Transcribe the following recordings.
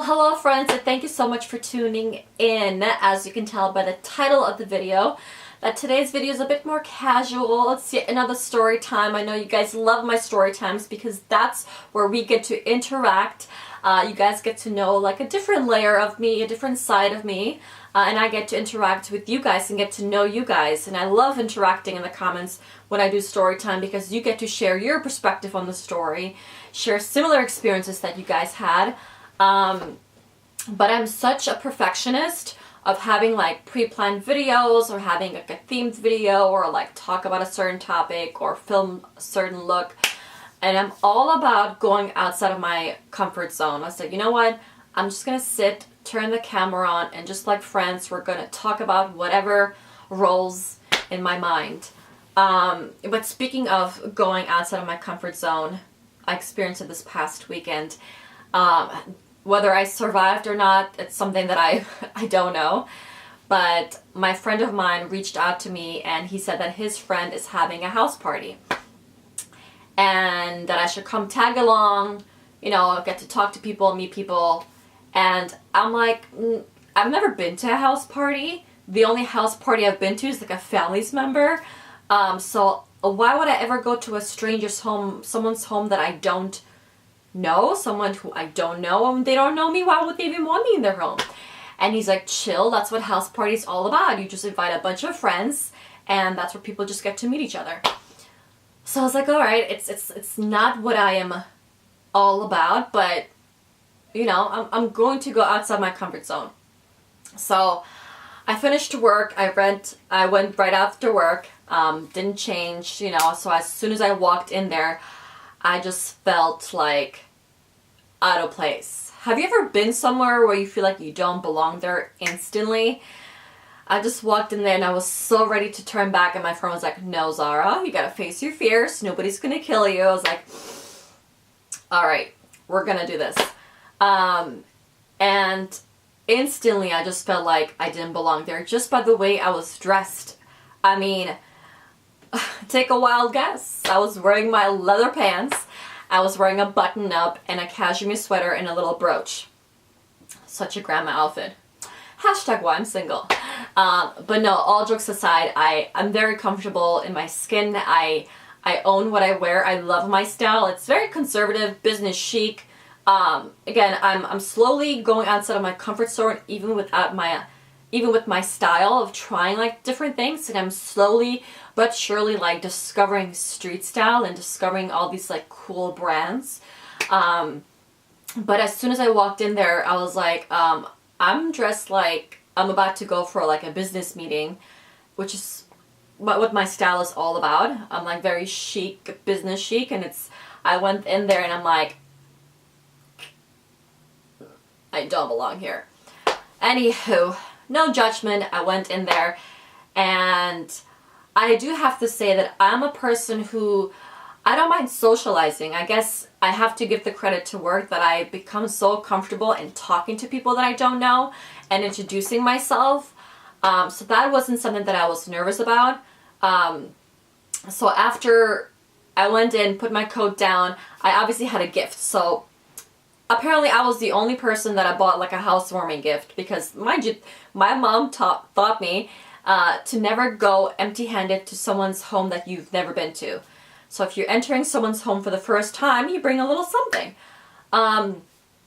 Hello friends, and thank you so much for tuning in. As you can tell by the title of the video, that today's video is a bit more casual. It's yet another story time. I know you guys love my story times because that's where we get to interact. You guys get to know like a different layer of me, a different side of me, and I get to interact with you guys and get to know you guys. And I love interacting in the comments when I do story time because you get to share your perspective on the story, share similar experiences that you guys had. But I'm such a perfectionist of having like pre-planned videos or having like a themed video or like talk about a certain topic or film a certain look. And I'm all about going outside of my comfort zone. I was like, you know what? I'm just gonna sit, turn the camera on, and just like friends, we're gonna talk about whatever rolls in my mind. But speaking of going outside of my comfort zone, I experienced it this past weekend. Whether I survived or not, it's something that I don't know. But my friend of mine reached out to me and he said that his friend is having a house party. And that I should come tag along, you know, get to talk to people, meet people. And I'm like, I've never been to a house party. The only house party I've been to is like a family's member. So why would I ever go to a stranger's home, someone's home that I don't know, someone who I don't know, and they don't know me? Why would they even want me in their home? And he's like, chill, that's what house party's all about. You just invite a bunch of friends and that's where people just get to meet each other. So I was like, all right, it's not what I am all about, but you know, I'm going to go outside my comfort zone. So I finished work, I went right after work, didn't change, you know, so as soon as I walked in there, I just felt like out of place. Have you ever been somewhere where you feel like you don't belong there instantly? I just walked in there and I was so ready to turn back and my friend was like, no, Zara, you gotta face your fears. Nobody's gonna kill you. I was like, all right, we're gonna do this. And instantly I just felt like I didn't belong there just by the way I was dressed. I mean, take a wild guess. I was wearing my leather pants, I was wearing a button-up and a cashmere sweater and a little brooch. Such a grandma outfit. Hashtag why I'm single. But no, all jokes aside, I'm very comfortable in my skin. I own what I wear. I love my style. It's very conservative, business chic. Again, I'm slowly going outside of my comfort zone even with my style of trying like different things, and I'm slowly but surely like discovering street style and discovering all these like cool brands. But as soon as I walked in there, I was like, I'm dressed like I'm about to go for like a business meeting, which is what my style is all about. I'm like very chic, business chic, and I went in there and I'm like, I don't belong here. Anywho, no judgment, I went in there, and I do have to say that I'm a person who, I don't mind socializing. I guess I have to give the credit to work that I become so comfortable in talking to people that I don't know and introducing myself. So that wasn't something that I was nervous about. So after I went in, put my coat down, I obviously had a gift. So apparently I was the only person that I bought like a housewarming gift because, mind you, my mom taught me to never go empty-handed to someone's home that you've never been to. So if you're entering someone's home for the first time, you bring a little something.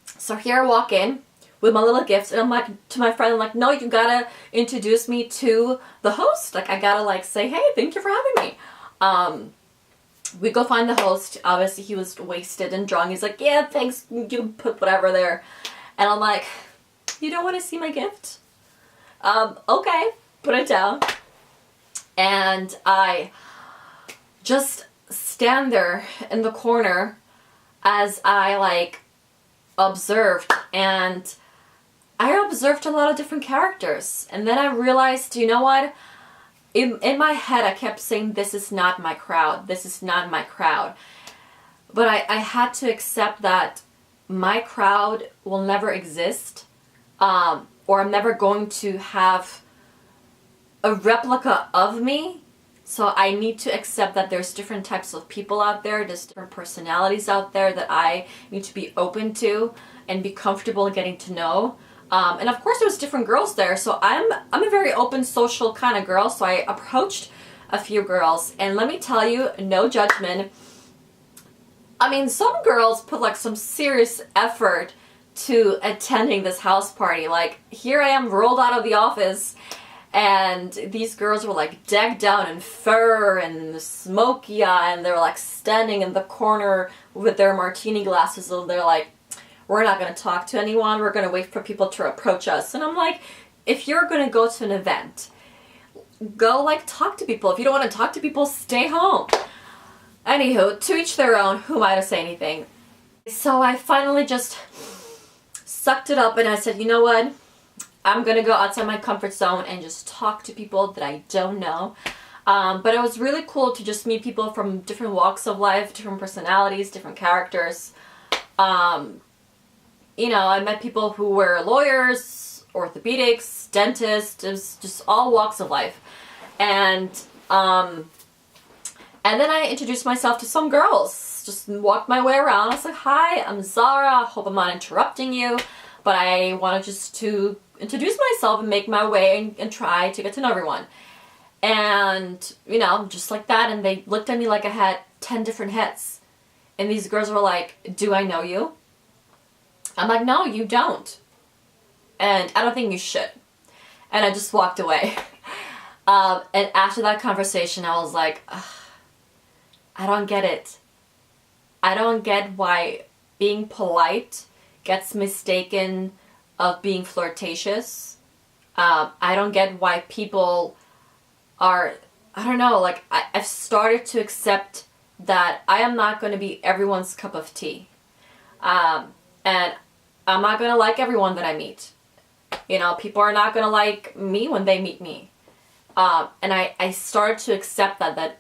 So here I walk in with my little gifts, and I'm like, to my friend, I'm like, no, you gotta introduce me to the host. Like, I gotta like say, hey, thank you for having me. We go find the host. Obviously he was wasted and drunk. He's like, yeah, thanks, you can put whatever there. And I'm like, you don't want to see my gift? Okay, put it down. And I just stand there in the corner as I like observed, and I observed a lot of different characters. And then I realized, you know what? In my head, I kept saying, this is not my crowd. This is not my crowd. But I had to accept that my crowd will never exist, or I'm never going to have a replica of me. So I need to accept that there's different types of people out there, there's different personalities out there that I need to be open to. and be comfortable getting to know. And of course there was different girls there, so I'm a very open, social kind of girl, so I approached a few girls, and let me tell you, no judgment. I mean, some girls put like some serious effort to attending this house party. Like, here I am rolled out of the office, and these girls were like decked down in fur and smoky eye, and they were like standing in the corner with their martini glasses, and they're like, we're not going to talk to anyone, we're going to wait for people to approach us. And I'm like, if you're going to go to an event, go like talk to people. If you don't want to talk to people, stay home. Anywho, to each their own, who am I to say anything? So I finally just sucked it up and I said, you know what? I'm going to go outside my comfort zone and just talk to people that I don't know. But it was really cool to just meet people from different walks of life, different personalities, different characters. You know, I met people who were lawyers, orthopedics, dentists, it was just all walks of life. And then I introduced myself to some girls, just walked my way around. I was like, hi, I'm Zara, hope I'm not interrupting you, but I wanted just to introduce myself and make my way and try to get to know everyone. And, you know, just like that, and they looked at me like I had 10 different hits. And these girls were like, do I know you? I'm like, no, you don't. And I don't think you should. And I just walked away. And after that conversation, I was like, I don't get it. I don't get why being polite gets mistaken of being flirtatious. I don't get why people are, I don't know, like I've started to accept that I am not going to be everyone's cup of tea. And I'm not going to like everyone that I meet. You know, people are not going to like me when they meet me. And I started to accept that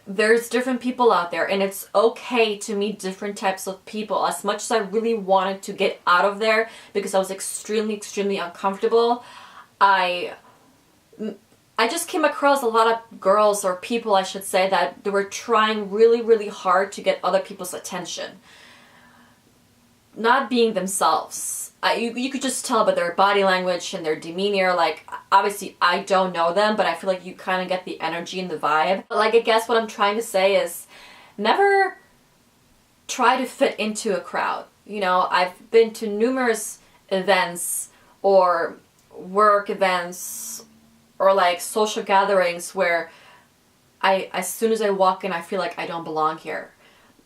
there's different people out there, and it's okay to meet different types of people. As much as I really wanted to get out of there because I was extremely, extremely uncomfortable, I just came across a lot of girls, or people I should say, that they were trying really, really hard to get other people's attention. Not being themselves. You could just tell by their body language and their demeanor. Like, obviously I don't know them, but I feel like you kind of get the energy and the vibe. But like, I guess what I'm trying to say is never try to fit into a crowd. You know, I've been to numerous events or work events or like social gatherings where as soon as I walk in, I feel like I don't belong here.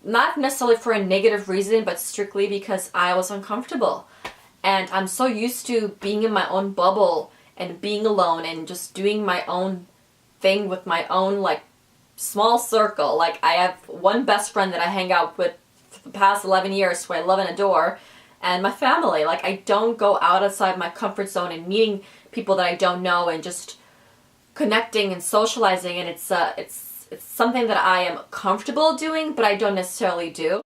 Not necessarily for a negative reason, but strictly because I was uncomfortable. And I'm so used to being in my own bubble and being alone and just doing my own thing with my own, like, small circle. Like, I have one best friend that I hang out with for the past 11 years who I love and adore, and my family. Like, I don't go outside my comfort zone and meeting people that I don't know and just connecting and socializing, and it's something that I am comfortable doing, but I don't necessarily do.